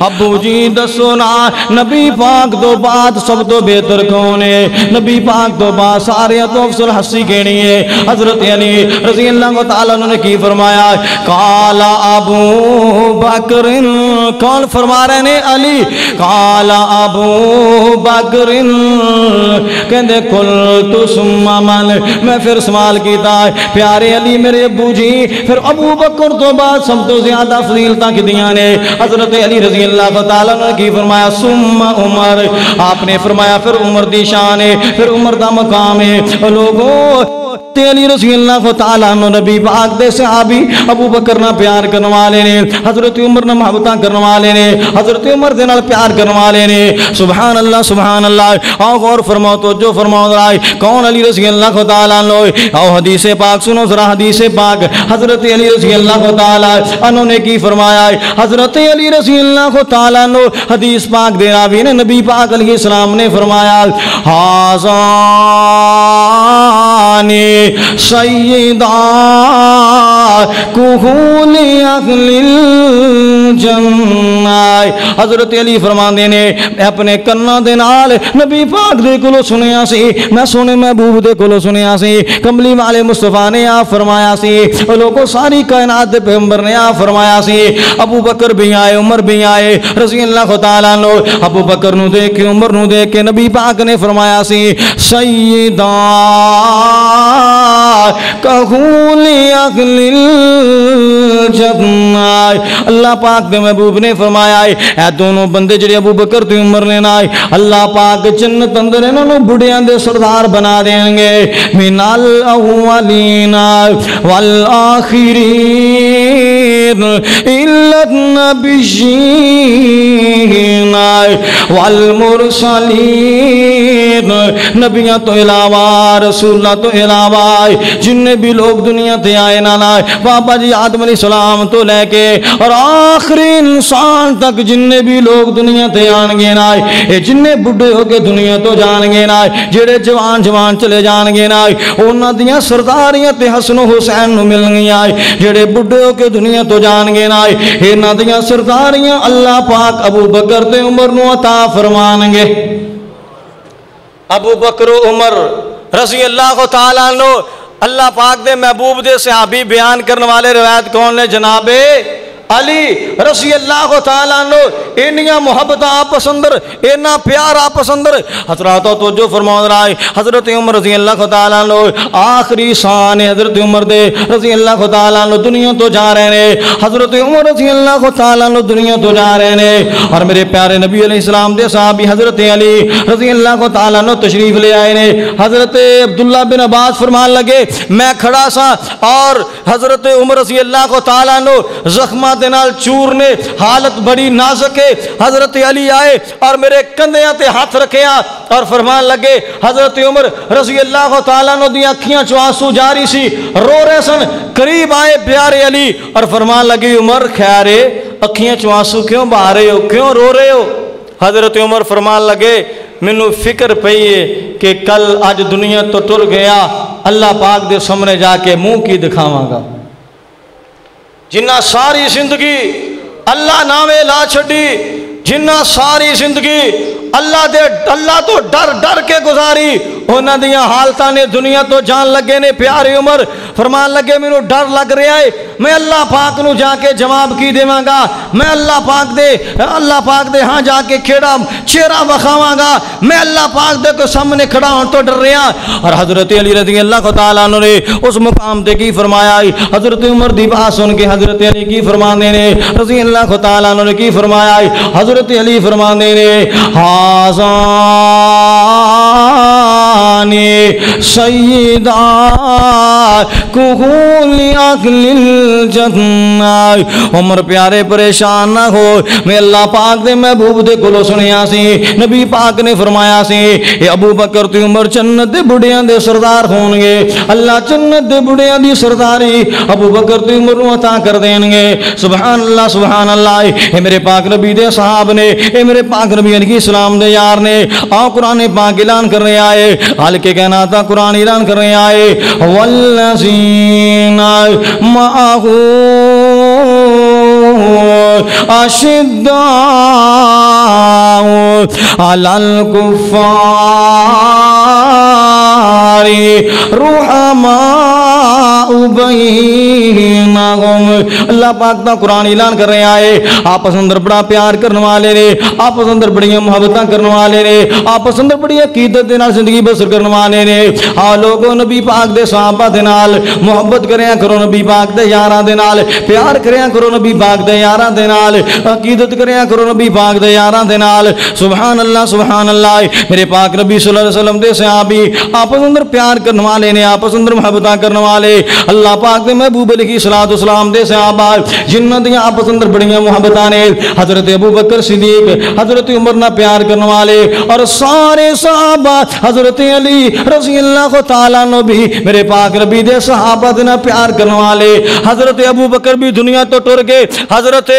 ابو جی دسونا نبی پاک دو بعد سب تو بہتر کون ہے, نبی پاک دو بعد سارے تو افضل ہستی کہنی ہے. حضرت علی رضی اللہ تعالیٰ نے کی فرمایا قالا ابو بکر, کون فرما رہے ہیں علی, قالا ابو بکر کہندے قلت ثم من, میں پھر سوال کیتا ہے پیارے علی میرے ابو جی پھر ابو بکر تو بعد سب تو زیادہ فضیلتاں کی دیاں نے. حضرت علی رضی اللہ تعالیٰ نے کی فرمایا ثم عمر, آپ نے فرمایا پھر عمر دی شان ہے, پھر عمر دا مقام ہے. لوگوں علی رضی اللہ تعالیٰ عنہ نبی پاک دے صحابی ابو بکر نہ پیار کرنے والے نے, حضرت عمر نہ محبتاں کرنے والے نے, حضرت عمر دے نال پیار کرنے والے نے. سبحان اللہ سبحان اللہ. آؤ غور فرماؤ تو جو فرماؤ رائے کون علی رضی اللہ تعالیٰ عنہ. آؤ حدیث پاک سنو ذرا حدیث پاک. حضرت علی رضی اللہ تعالیٰ عنہ نے کی فرمایا, حضرت علی رضی اللہ تعالیٰ عنہ حدیث پاک دے راوی نے نبی پاک علیہ السلام نے فرمایا حاضانی سیدہ کہول اہل الجنہ. حضرت علی فرماندے نے اپنے کناں دے نال نبی پاک دے کولوں سنیا سی, میں سونے محبوب دے کولوں سنیا سی, کملی والے مصطفیٰ نے آپ فرمایا سی, لوگوں ساری کائنات دے پیغمبر نے آپ فرمایا سی. ابو بکر بھی آئے عمر بھی آئے رضی اللہ تعالیٰ عنہ. ابو بکر نو دیکھ کے عمر نو دیکھ کے نبی پاک نے فرمایا سی سیدہ کہولی اخلیل جنائے. اللہ پاک دے محبوب نے فرمایا اے دونوں بندے جڑے ابو بکر تے عمر نے نائے اللہ پاک جنت اندر انہوں نے بڑیاں دے سردار بنا دیں گے. من الاولین والآخرین الا النبیین والمرسلین. نبیاں تو علاوہ رسولہ تو علاوہ جننے بھی لوگ دنیا تے آئے نہ لائے بابا جی آدم علیہ السلام تو لے کے اور آخری انسان تک جننے بھی لوگ دنیا تے آن گے نہ آئے جننے بڑھے ہو کے دنیا تو جان گے نہ آئے جڑے جوان جوان چلے جان گے نہ آئے انہاں دیاں سرداریاں تے حسن و حسین نو مل گئی آئے جڑے بڑھے ہو کے دنیا تو جان گے نہ آئے انہاں دیاں سرداریاں اللہ پاک ابو بکر تے عمر نو عطا فرمان گے. ابو بکر و عمر رضی اللہ تعالیٰ عنہ اللہ پاک دے محبوب دے صحابی بیان کرنے والے روایت کون نے جناب علی رضی اللہ تعالیٰ عنہ. انیاں محبت آپس اندر اینا پیار آپس اندر حضرات تو جو فرمان رہا ہے حضرت عمر رضی اللہ تعالیٰ عنہ آخری شان حضرت عمر دے رضی اللہ تعالیٰ عنہ دنیا تو جا رہے ہیں. حضرت عمر رضی اللہ تعالیٰ عنہ دنیا تو جا رہے ہیں اور میرے پیارے نبی علیہ السلام دے صحابی حضرت علی رضی اللہ تعالیٰ عنہ تشریف لے آئے نے. حضرت عبداللہ بن عباس فرمان لگے میں کھڑا سا اور حضرت عمر رضی اللہ تعالیٰ عنہ زخمات نال چور نے حالت بڑی نازک ہے. حضرت علی آئے اور میرے کندھیاں تے ہاتھ رکھے اور فرمان لگے حضرت عمر رضی اللہ تعالیٰ عنہ دی اکھیاں چوں آنسو جاری سی رو رہے سن. قریب آئے پیارے علی اور فرمان لگے عمر خیر ہے اکھیاں چوں آنسو کیوں بہا رہے ہو کیوں رو رہے ہو. حضرت عمر فرمان لگے مینوں فکر پئی ہے کہ کل اج دنیا تو ٹر گیا اللہ پاک دے سامنے جا کے منہ کی دکھاواں گا. جنہ ساری زندگی اللہ نامے لا چھڑی جنہ ساری زندگی اللہ تو ڈر ڈر کے گزاری انہاں دیاں حالتاں نے دنیا تو جان لگے نے. پیارے عمر فرمان لگے مینوں ڈر لگ رہا ہے میں اللہ پاک نو جا کے جواب کی دیواں گا میں اللہ پاک دے ہاں جا کے کھیڑا چہرہ وکھاواں گا میں اللہ پاک دے کو سامنے کھڑا ہون تو ڈر رہا. اور حضرت علی رضی اللہ تعالیٰ عنہ نے اس مقام تے کی فرمایا حضرت عمر دی بات سن کے حضرت علی کی فرمانے نے رضی اللہ تعالیٰ عنہ نے کی فرمایا حضرت علی فرمانے نے حاضانی سیدہ کہولی اکل الجنہ. عمر پیارے پریشان نہ ہو میں اللہ پاک دے محبوب دے کلو سنیا سی نبی پاک نے فرمایا سی اے ابو بکر تے عمر جنت دے بڑیاں دے سردار ہون گے. اللہ جنت دے بڑیاں دی سرداری ابو بکر تے عمر نو عطا کر دیں گے. سبحان اللہ سبحان اللہ. اے میرے پاک نبی دے صحاب نے اے میرے پاک نبی علیہ السلام دے یار نے آؤ قرآن پاک اعلان کر رہے آئے حال کے کہنا تھا قرآن اعلان کر رہے آئے والذین معہ اشداء علی الکفار رحماء بینہم. اللہ پاک دا قرآن اعلان کر رہے آئے آپس اندر بڑا پیار کرنے والے نے آپس اندر بڑی محبتاں کرنے والے نے آپس اندر بڑی عقیدت دے نال زندگی بسر کرنے والے نے. آ لوگوں نبی پاک دے صحابہ دے نال محبت کریاں کرو نبی پاک دے یاراں دے نال پیار کریاں کرو نبی پاک دے یاراں دے نال عقیدت کریاں کرو نبی پاک دے یاراں دے نال. سبحان اللہ سبحان اللہ. میرے پاک نبی صلی اللہ علیہ وسلم دے صحابی آپس اندر پیار کرنے والے نے آپس اندر محبتاں کرنے والے اللہ پاک دے محبوب علیہ الصلوۃ والسلام دے صحابہ جنہاں دی آپس اندر بڑیاں محبتاں نے حضرت ابو بکر صدیق حضرت عمر نہ پیار کرنے والے اور سارے صحابہ حضرت علی رضی اللہ تعالیٰ عنہ بھی میرے پاک نبی دے صحابہ دے نہ پیار کرنے والے. حضرت ابو بکر بھی دنیا تو ٹر گئے حضرت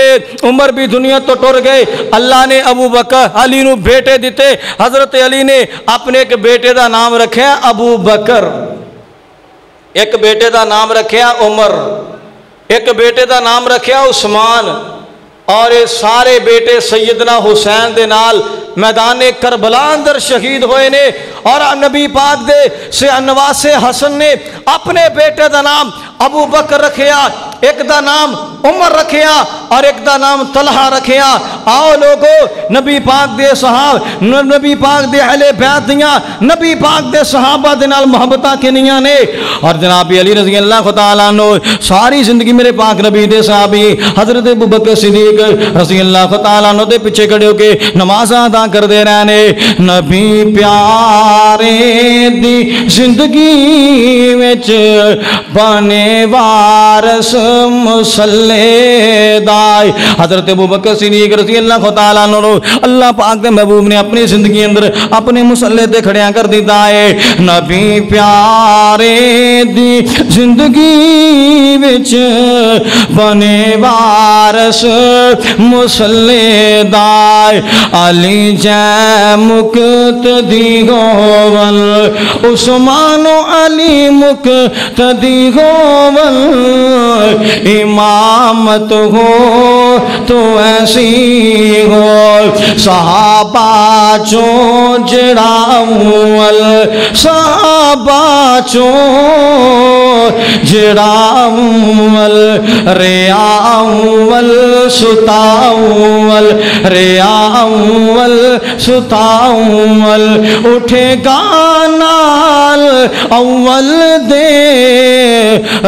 عمر بھی دنیا تو ٹر گئے. اللہ نے ابو بکر علی نو بیٹے دیتے. حضرت علی نے اپنے ایک بیٹے دا نام رکھیا ابو بکر ایک بیٹے دا نام رکھیا عمر ایک بیٹے دا نام رکھیا عثمان اور یہ سارے بیٹے سیدنا حسین دے نال میدان کربلا اندر شہید ہوئے نے. اور نبی پاک دے سے نواسے حسن نے اپنے بیٹے دا نام ابو بکر رکھیا ایک دا نام عمر رکھیا اور ایک دا نام طلحہ رکھیا آؤ لوگو نبی پاک دے صحاب نبی پاک دے اہل بیت دیاں نبی پاک دے صحابہ دے نال محبتہ کنیاں نے اور جناب علی رضی اللہ تعالیٰ عنہ ساری زندگی میرے پاک نبی دے صحابی حضرت ابوبکر صدیق رضی اللہ تعالیٰ عنہ دے پیچھے کھڑے ہو کے نماز ادا کر دے رہنے نبی پیارے دی زندگی وچ بانے وارس مسلے دائی حضرت ابوبکر صدیق رضی اللہ تعالیٰ عنہ اللہ پاک دے محبوب نے اپنی زندگی اندر اپنے مسلے تے کھڑیاں کر دیتا ہے نبی پیارے دی زندگی وچ بنے وارس مسلے دائی علی جے مقتدی گوول عثمان و علی مقتدی گوول امامت ہو تو ایسی ہو صحابہ چوں جڑا اول صحابہ چوں جڑا اول ریا اول ستا اول ریا اول ستا اول اٹھے گا نال اول دے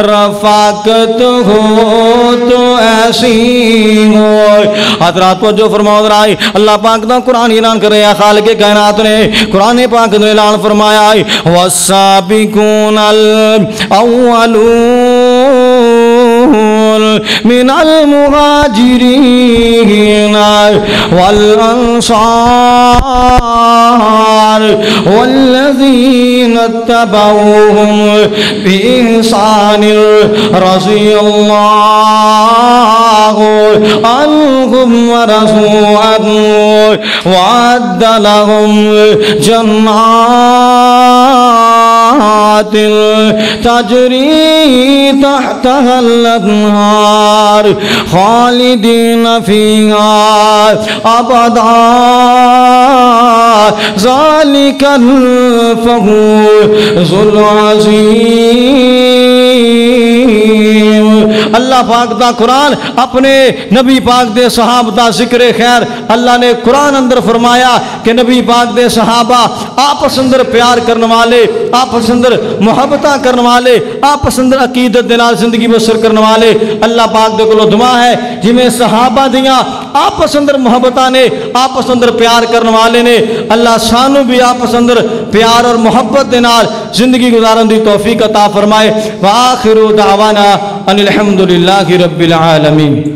رفاقت ہو تو ایسی ہو حضرات کو جو فرماؤ درائی اللہ پاک دا قرآن اعلان کر رہا خالق کائنات نے قرآن پاک نے اعلان فرمایا والسابقون الاولون من المهاجرين والأنصار والذين اتبعوهم بإحسان رضي الله عنهم ورضوا عنه وأعد لهم جنات تجري تحتها الأنهار خالدين فيها أبدا ذلك الفوز العظيم اللہ پاک دا قرآن اپنے نبی پاک دے صحابہ دا ذکر خیر اللہ نے قرآن اندر فرمایا کہ نبی پاک دے صحابہ آپس اندر پیار کرنے والے آپس اندر محبتہ کرنے والے آپس اندر عقیدت دنال زندگی بسر کرنے والے اللہ پاک دے کلو دعا ہے جی میں صحابہ دیاں آپس اندر محبتہ نے آپس اندر پیار کرنے والے نے اللہ سانو بھی آپس اندر پیار اور محبت دنال زندگی گزارن دی توفیق عطا فرمائے وآخر دعوانا ان الحمدللہ رب العالمین